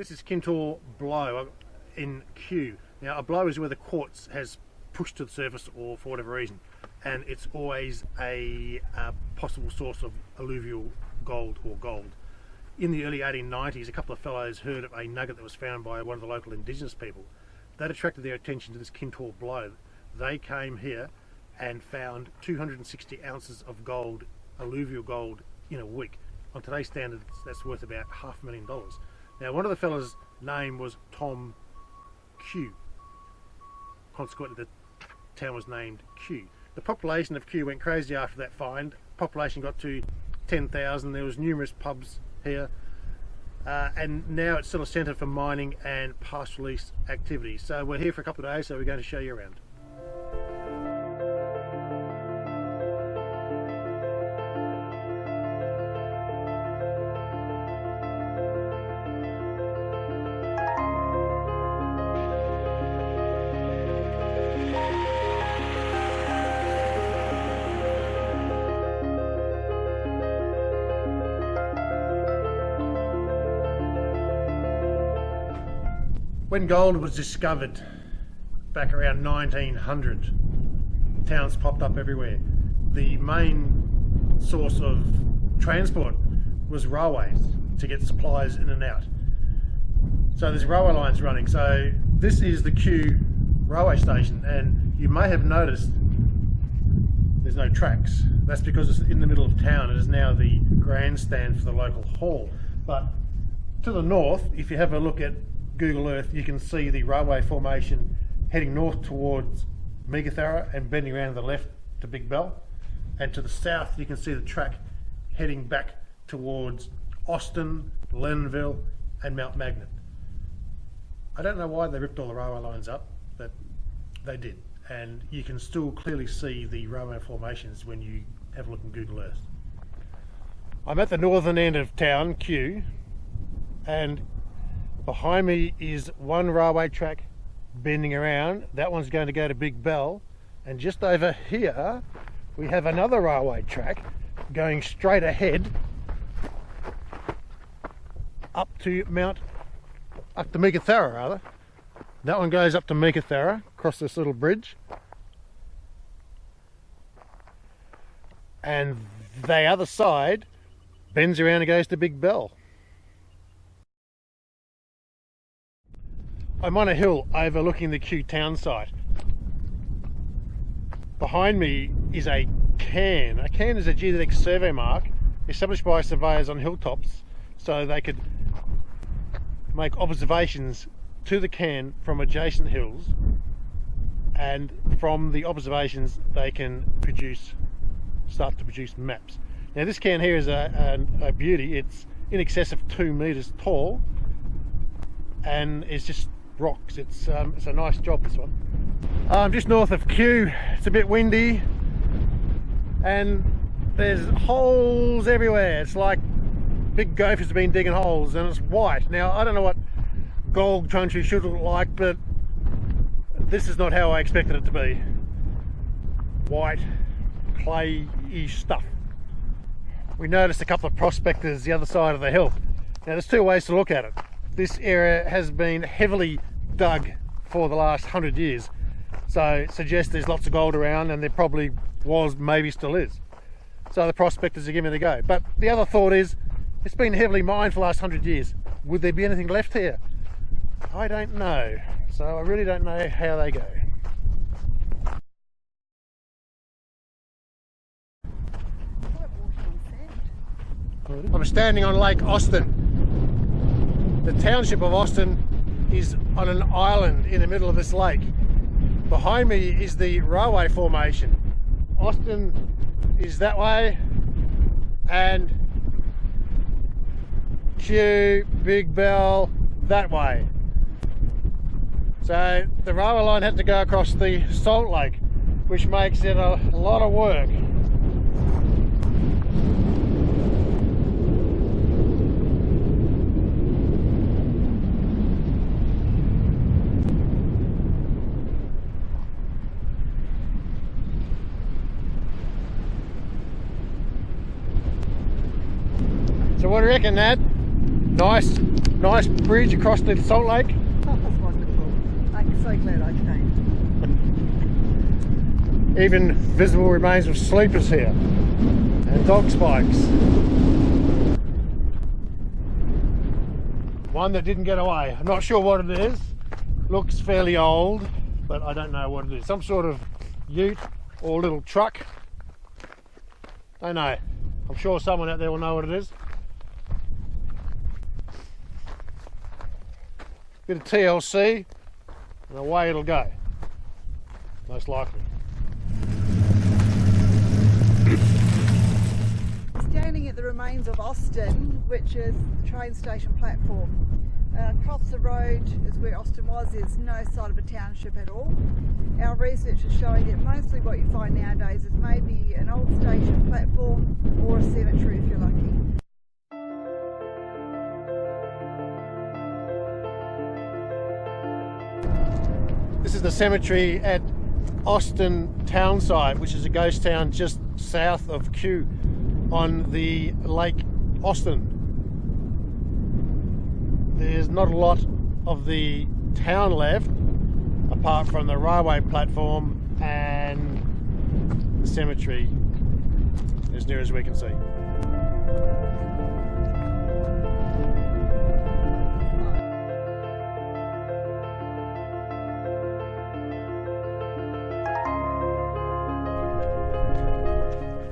This is Kintore Blow in Kew. Now a blow is where the quartz has pushed to the surface or for whatever reason, and it's always a possible source of alluvial gold or gold. In the early 1890s, a couple of fellows heard of a nugget that was found by one of the local indigenous people. That attracted their attention to this Kintore Blow. They came here and found 260 ounces of gold, alluvial gold, in a week. On today's standards, that's worth about $500,000. Now, one of the fellas' name was Tom Kew. Consequently, the town was named Kew. The population of Kew went crazy after that find. Population got to 10,000. There was numerous pubs here, and now it's still a centre for mining and pastoralist activities. So we're here for a couple of days, so we're going to show you around. When gold was discovered back around 1900, towns popped up everywhere. The main source of transport was railways to get supplies in and out. So there's railway lines running. So this is the Kew railway station, and you may have noticed there's no tracks. That's because it's in the middle of town. It is now the grandstand for the local hall. But to the north, if you have a look at Google Earth, you can see the railway formation heading north towards Meekatharra and bending around to the left to Big Bell, and to the south you can see the track heading back towards Austin, Lenville and Mount Magnet. I don't know why they ripped all the railway lines up, but they did, and you can still clearly see the railway formations when you have a look in Google Earth. I'm at the northern end of town, Kew, and behind me is one railway track bending around. That one's going to go to Big Bell, and just over here we have another railway track going straight ahead up to Meekatharra rather. That one goes up to Meekatharra across this little bridge, and the other side bends around and goes to Big Bell. I'm on a hill overlooking the Kew town site. Behind me is a cairn. A cairn is a geodetic survey mark established by surveyors on hilltops so they could make observations to the cairn from adjacent hills, and from the observations they can start to produce maps. Now this cairn here is a beauty. It's in excess of 2 meters tall and it's just rocks. It's a nice job, this one. I'm just north of Kew. It's a bit windy and there's holes everywhere. It's like big gophers have been digging holes, and it's white. Now I don't know what gold country should look like, but this is not how I expected it to be. White, clay-y stuff. We noticed a couple of prospectors the other side of the hill. Now there's two ways to look at it. This area has been heavily dug for the last 100 years, so it suggests there's lots of gold around, and there probably was, maybe still is. So the prospectors are giving it a go. But the other thought is, it's been heavily mined for the last 100 years. Would there be anything left here? I don't know. So I really don't know how they go. I'm standing on Lake Austin. The township of Austin is on an island in the middle of this lake. Behind me is the railway formation. Austin is that way, and Kew, Big Bell that way. So the railway line had to go across the salt lake, which makes it a lot of work. So what do you reckon, Nad? Nice? Nice bridge across the Salt Lake. Oh, that's wonderful. I'm so glad I came. Even visible remains of sleepers here and dog spikes. One that didn't get away. I'm not sure what it is. Looks fairly old, but I don't know what it is. Some sort of ute or little truck. Don't know. I'm sure someone out there will know what it is. Bit of TLC and away it'll go. Most likely. Standing at the remains of Austin, which is the train station platform. Across the road is where Austin was. There's no sign of a township at all. Our research is showing that mostly what you find nowadays is maybe an old station platform or a cemetery if you're lucky. This is the cemetery at Austin townsite, which is a ghost town just south of Kew on the Lake Austin. There's not a lot of the town left apart from the railway platform and the cemetery as near as we can see.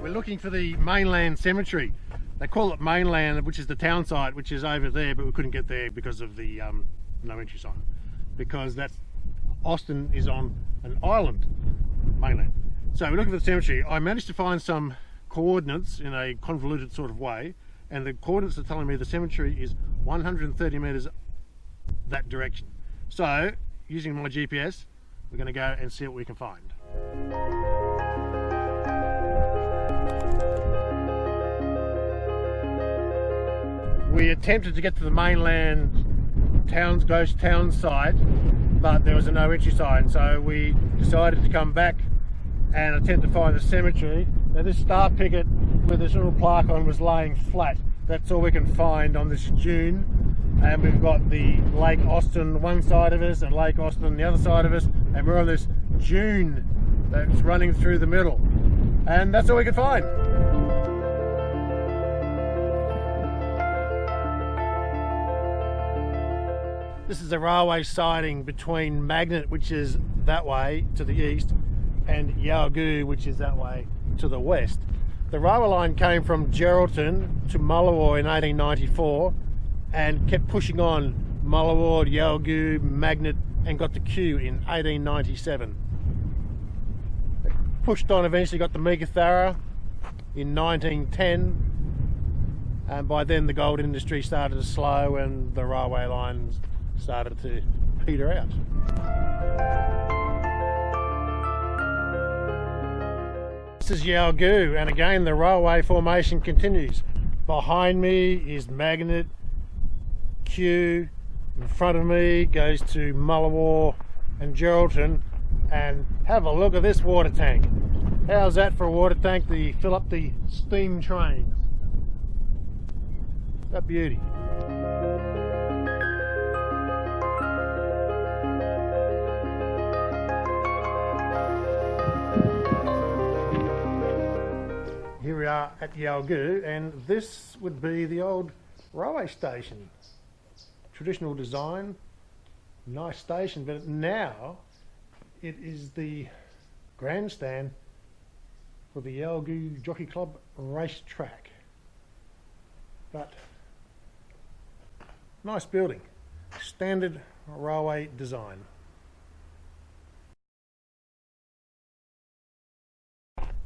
We're looking for the Mainland Cemetery. They call it Mainland, which is the town site, which is over there, but we couldn't get there because of the no entry sign. Because that's Austin is on an island, mainland. So we're looking for the cemetery. I managed to find some coordinates in a convoluted sort of way, and the coordinates are telling me the cemetery is 130 metres that direction. So, using my GPS, we're going to go and see what we can find. We attempted to get to the Mainland ghost town site, but there was a no entry sign, so we decided to come back and attempt to find the cemetery. Now this star picket with this little plaque on was laying flat. That's all we can find on this dune, and we've got the Lake Austin one side of us and Lake Austin the other side of us, and we're on this dune that's running through the middle, and that's all we can find. This is a railway siding between Magnet, which is that way to the east, and Yalgoo, which is that way to the west. The railway line came from Geraldton to Mullawa in 1894 and kept pushing on Mullawa, Yalgoo, Magnet, and got to Kew in 1897. It pushed on, eventually got to Meekatharra in 1910, and by then the gold industry started to slow and the railway lines started to peter out. This is Yalgoo, and again the railway formation continues. Behind me is Magnet, Kew, in front of me goes to Mullawa and Geraldton, and have a look at this water tank. How's that for a water tank to fill up the steam trains? That beauty. Here we are at Yalgoo, and this would be the old railway station. Traditional design, nice station, but now it is the grandstand for the Yalgoo Jockey Club racetrack. But nice building, standard railway design.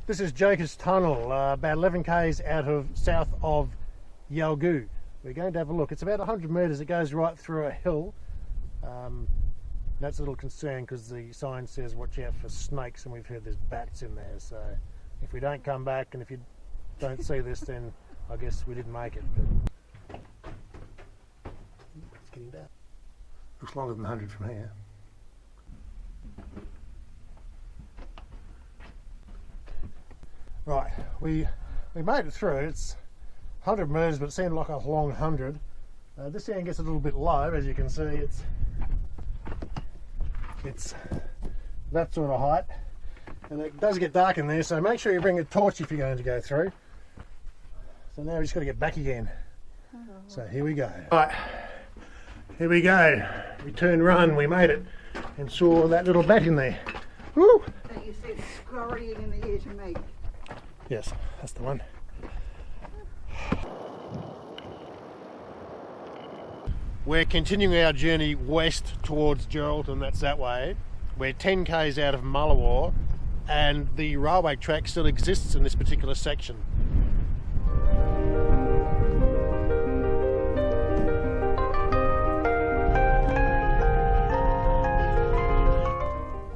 This is Joker's Tunnel, about 11 k's south of Yalgoo. We're going to have a look. It's about 100 metres. It goes right through a hill. That's a little concern because the sign says watch out for snakes, and we've heard there's bats in there. So if we don't come back and if you don't see this, then I guess we didn't make it. But it's getting dark. Looks longer than 100 from here. Right, we made it through. It's 100 metres, but it seemed like a long 100. This end gets a little bit low, as you can see. It's that sort of height, and it does get dark in there, so make sure you bring a torch if you're going to go through. So now we just got to get back again. So here we go. Right, here we go. Return run, we made it, and saw that little bat in there. Woo! That you see scurrying in the air to me. Yes, that's the one. We're continuing our journey west towards Geraldton, that's that way. We're 10 k's out of Mullawar, and the railway track still exists in this particular section.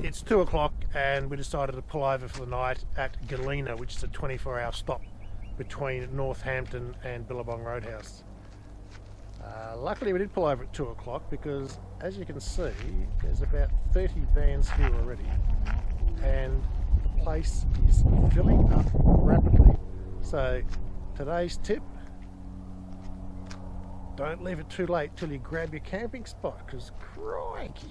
It's 2 o'clock and we decided to pull over for the night at Galena, which is a 24-hour stop between Northampton and Billabong Roadhouse. Luckily we did pull over at 2 o'clock because, as you can see, there's about 30 vans here already and the place is filling up rapidly. So today's tip: don't leave it too late till you grab your camping spot, because crikey,